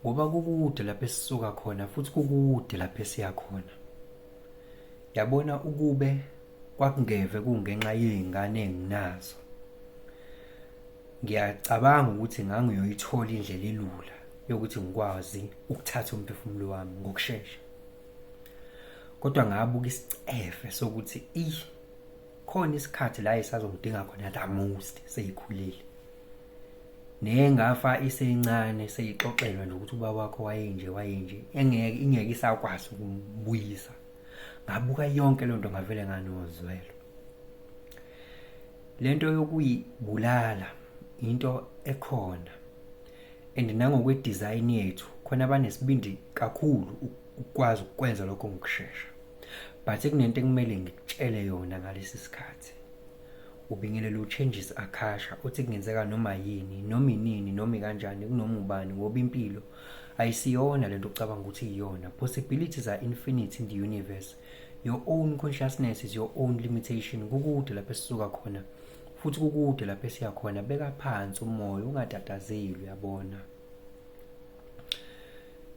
ngoba kukude lapho esisuka khona futhi kukude lapho esiya khona. Yabona ukube kwakungeve kungenxa yezingane enginazo, ngiyacabanga ukuthi ngangiyoyithola indlela elula yokuthi ngikwazi ukuthatha umphefumulo wami ngokusheshsha. Kodwa ngabuka isicefe sokuthi khona isikhathi la esazongidinga khona the most seyikhulile. Nengafa isencane seyixoxelwa nje ukuthi ubaba wakho wayenje ingeke isakwazi ukumbuyisa. Ngabuka yonke lento ngavele nganozwelo. Lento yokuyibulala into ekhona, and nangokwe design yethu khona abanesibindi kakhulu ukwazi ukwenza lokho ngokusheshsha. But kunento ekumele ngikutshele yona ngalesi sikhathi. Ubingelela uchanges Akasha uthi kungenzeka noma yini, noma inini, noma kanjani, kunoma ubani ngoba impilo ayisiyona lento ucabanga ukuthi iyona. Possibilities are infinite in the universe. Your own consciousness is your own limitation. Kukude lapho esisuka khona futhi kukude lapho esiya khona. Beka phansi umoya, ungatatazeli, uyabona.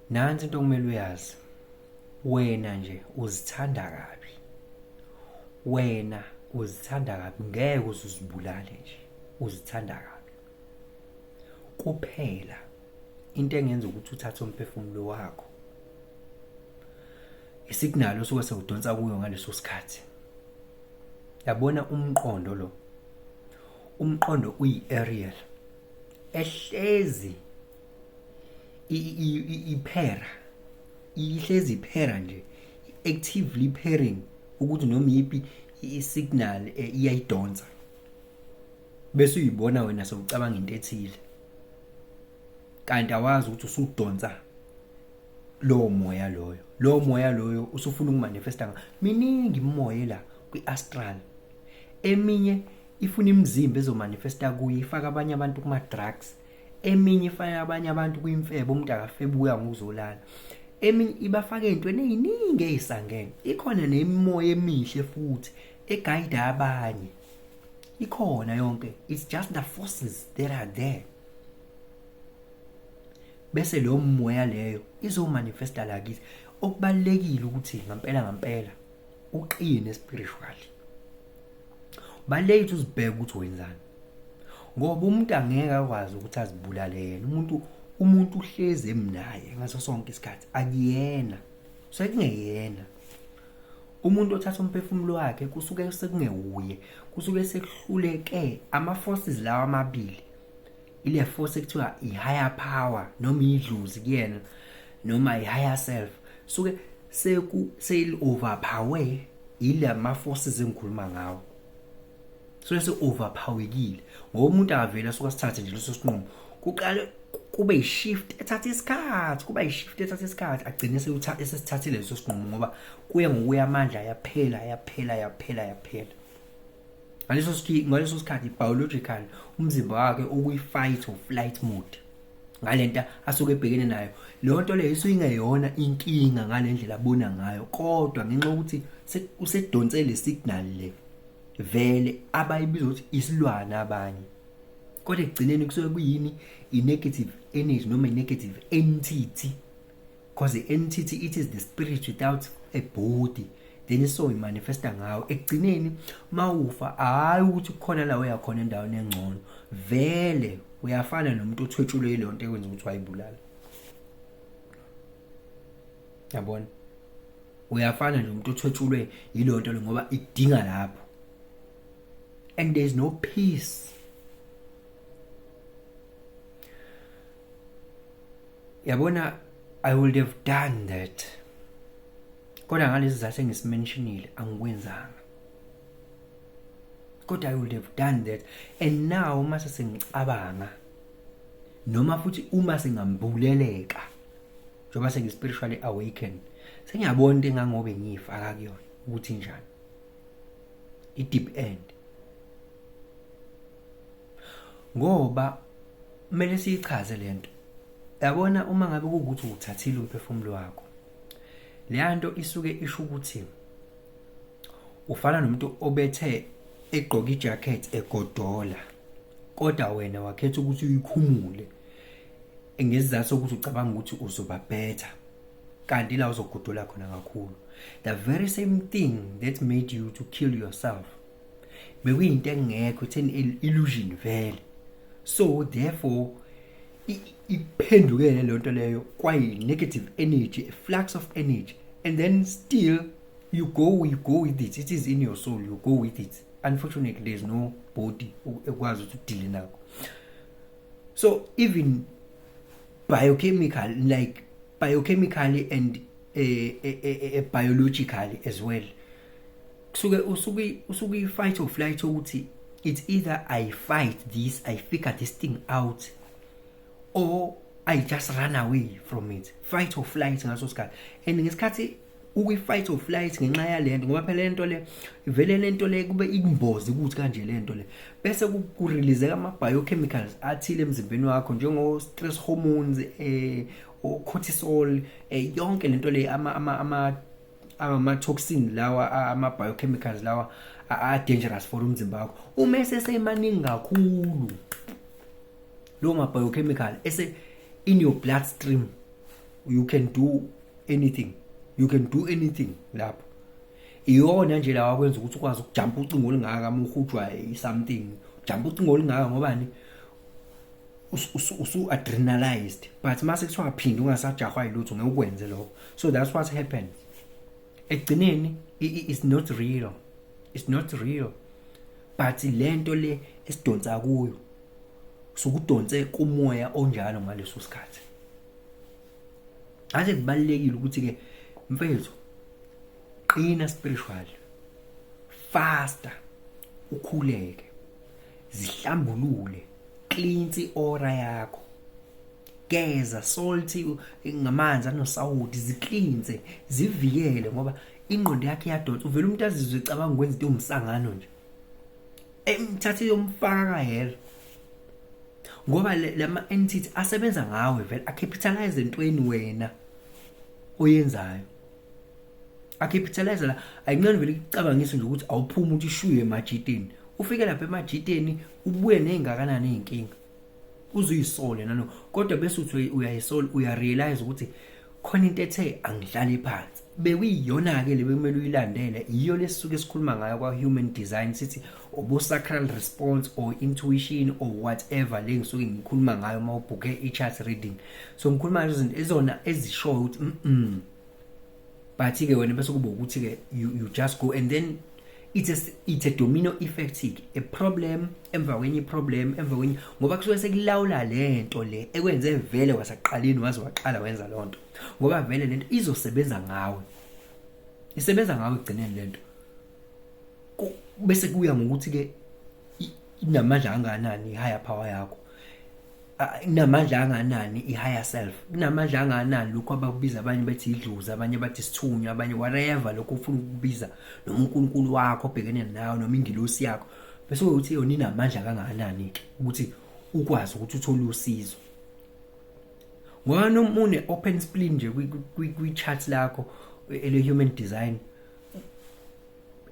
Nansi into okumele uyazi. Wena nje uzithanda kabi. Wena uzithanda kabi, ngeke uzibulale nje. Uzithanda kabi. Kuphela into engenza ukuthi uthathe umphefumulo wakho, isignal osuke sewudonsa kuyo ngaleso sikhathi. Yabona umqondo lo. Umqondo uyi-aerial. Ehlezi iphera. Ihlezi iphera nje. Actively pairing ukuthi noma yipi isignal iyayidonsa. Bese uyibona wena sewucabanga into ethile. Kanti awazi ukuthi usudonsa lo moya loyo. Lo moya loyo usufuna ukumanifesta. Miningi imoya la kwi-astral. Eminye ifuna imizimba ezomanifesta kuyo, ifaka abanye abantu kuma drugs. Eminye ifaka abanye abantu kwimfebe, umuntu akafebuya ngokuzolala. Eminye ibafaka ezintweni eziningi ezisangene. Ikhona nemimoya emihle futhi eguide abanye. Ikhona yonke. It's just the forces that are there. Bese lo moya leyo izomanifesta la kithi. Okubalekile ukuthi ngampela uqine spiritually. Balekile uzibheke ukuthi wenzani. Ngoba umuntu angeke akwazi ukuthi azibulale yena. Umuntu uhleze emnaye ngaso sonke isikhathi. Akuyena. Sekungeyena. Umuntu othatha umphefumulo wakhe kusuke sekungewuye. Kusuke sekuhluleke ama forces lawa amabili. Ile force ekuthiwa i-higher power noma idlozi kuyena noma i-higher self. Suke overpower ile ma forces engikhuluma ngawo. Se overpowerekile. Ngoba umuntu akavela suka sithathe nje leso sinqumo. Kuqala kube i-shift ethatha isikhathi, agcine sesithathile leso sinqumo ngoba kuye ngokuya amandla ayaphela. Ngaleso sikhathi biological umzimba wakhe ukwi-fight or flight mode. Ngalenta asuke ebhekene nayo. Leyo nto leyo isuyingeyona inkinga ngalendlela abona ngayo, kodwa ngenxa ukuthi usedonse le signal le. Vele abayibiza ukuthi isilwana abanye. Kodwa ekugcineni kusuke kuyini i-negative energy noma i-negative entity. Because the entity, it is the spirit without a body. Then so imanifesta ngawo. Ekugcineni mawufa hayi ukuthi kukhona la uyakhona endaweni engcono. Vele uyafana nomuntu othwetshulwe ile nto ekwenza ukuthi wayibulala. Yabona? Uyafana nomuntu othwetshulwe ile nto ngoba idinga lapho. And there's no peace. Yabona, I would have done that. Kodwa ngalezi zase ngisimentionile angikwenzanga. Kodwa I would have done that. And now uma sengicabanga noma futhi uma sengambuleleka njengoba sengispiritually awaken, sengiyabona into engangobe ngiyifaka kuyona ukuthi njani. I-deep end. Ngoba kumele siyichaze lento. Yabona uma ngabe ukuthi uthathile umphefumulo wakho, leyanto isuke isho ukuthi ufana nomuntu obethe egqoka ijacket egodola, kodwa wena wakhetha ukuthi uyikhumule. ngesizathu sokuthi ucabanga ukuthi uzoba better kanti la uzogudola khona kakhulu. The very same thing that made you to kill yourself bekuyinto engekho, it's an illusion vele. So therefore iphendukele lonto leyo kwayi negative energy, a flux of energy, and then still you go with it. It is in your soul, you go with it. Unfortunately, there's no body ekwazi ukuthi deal nakho. So even biologically and biologically as well, usuke fight or flight ukuthi it's either I fight this, I figure this thing out, or I just run away from it. Fight or flight ngaso sikhathi. And ngesikhathi fight or flight ngenxa yalento ngoba phela lento le ivele lento le kube ikumbozi ukuthi kanje lento le bese ku-release ama biochemicals athile emzimbeni wakho njengo stress hormones o cortisol yonke lento le ama toxin lawa ama biochemicals lawa are dangerous for umzimba wakho. Uma sesemaningi kakhulu lo ma biochemical ese in your bloodstream, you can do anything lapho. Iyona nje la wakwenza ukuthi ukwazi ukujump ucingo olingaka uma uhujwa something, jump ucingo olingaka ngoba ni usu adrenalized, but mase kuthiwa phinde ungasajahwa yilutho ngeke ukwenze lokho. So that's what happens. Ekugcineni it's not real, but lento le esidonsa kuyo sukudonse kumoya onjalo ngaleso sikhathi. Ase kubalekile ukuthi ke mfethu qina spiritual, faster, ukhuleke, zihlambulule, cleanse aura yakho, geza salty ngamanzi anosawoti, zicleanse, zivikele ngoba ingqondo yakhe iyadonsa. Uvela umuntu azizwe ecabanga ukwenza into umsangano nje emthathe yomfaka hela ngoba lama entity asebenza ngawe vele, acapitalize entweni wena oyenzayo, acapitalize la. Ayingani vele icabangise nje ukuthi awuphuma uthi shuye emajiteni, ufike lapha emajiteni ubuye nezingakanani izinkinga uzuyisole nalo, kodwa bese uthi uyayisole, uyarealize ukuthi khona into ethe angidlali phansi. Bekuyiyona ke le bekumele uyilandele, iyo lesisuke sikhuluma ngayo kwa human design, sithi obo sacral response or intuition or whatever le ngisuke ngikhuluma ngayo uma ubhuke i-chart reading. So ngikhuluma izinto ezona ezishoyo ukuthi but ke wena bese kuba ukuthi ke you just go, and then it's a domino effect, a problem emva kwenye problem emva kwenye, ngoba kusuke sekulawula lento le ekwenze vele wasaqaleni waze waqala wenza lonto, ngoba vele lento izosebenza ngawe, isebenza ngawe egcineni lento. Bese kuya ngokuthi ke inamandla kangakanani i-higher power yakho, inamandla kangakanani i-higher self, inamandla kangakanani lokho abakubiza abanye bathi idlozi, abanye bathi isithunywa, abanye whatever lokho ufuna ukubiza, noma uNkulunkulu wakho obhekene nawe, noma ingilosi yakho. Bese ukuthi yona inamandla kangakanani ke ukuthi ukwazi ukuthi uthole usizo. Ngoba noma une open spleen nje kwi-chart lakho ele human design,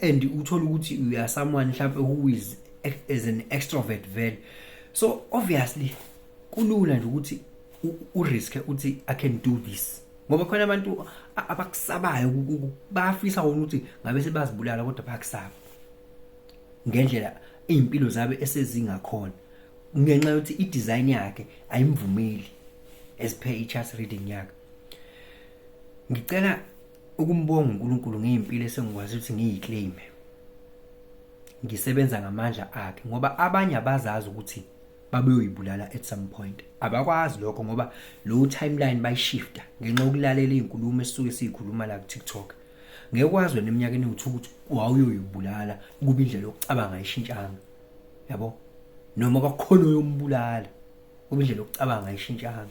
and uthola ukuthi you are someone mhlawumbe who is as an extrovert vele, so obviously kulula nje ukuthi urisk uthi I can do this, ngoba khona abantu abakusabayo bayafisa ukuthi ngabe sebazibulala kodwa bayakusaba ngendlela impilo zabe esezingakhona ngenxa yokuthi i-design yakhe ayimvumeli as per i-chart reading yakhe. Ngicela ukumbonga uNkulunkulu ngeimpilo esengikwazi ukuthi ngiyiclaim, ngisebenza ngamandla akhe, ngoba abanye abazazi ukuthi babeyoyibulala at some point. Abakwazi lokho ngoba lo timeline bayishifta ngenxa yokulalela izinkulumo esisuke sizikhuluma la ku TikTok. Ngeke kwazi wena eminyakeni ukuthi wawuyoyibulala kuba indlela yokucabanga ayishintshanga, yabo, noma kwakhona yombulala kuba indlela yokucabanga ayishintshanga.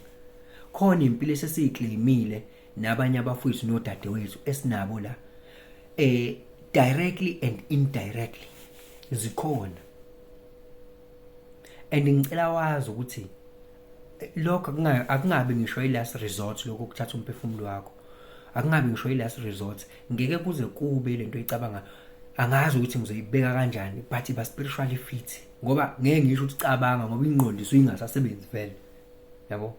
Khona impilo esesiyiclaimile nabanye abafowethu nodadewethu esinabo la directly and indirectly zikhona. And ngicela wazi ukuthi lokho akungabe ngisho i-last resort lokho ukuthatha umphefumulo wakho, akungabe ngisho i-last resort. Ngeke kuze kube lento icabanga angazi ukuthi ngizoyibeka kanjani, but ba spiritually fit, ngoba ngeke ngisho ukuthi cabanga ngoba ingqondo isuke ingasasebenzi vele, yabo.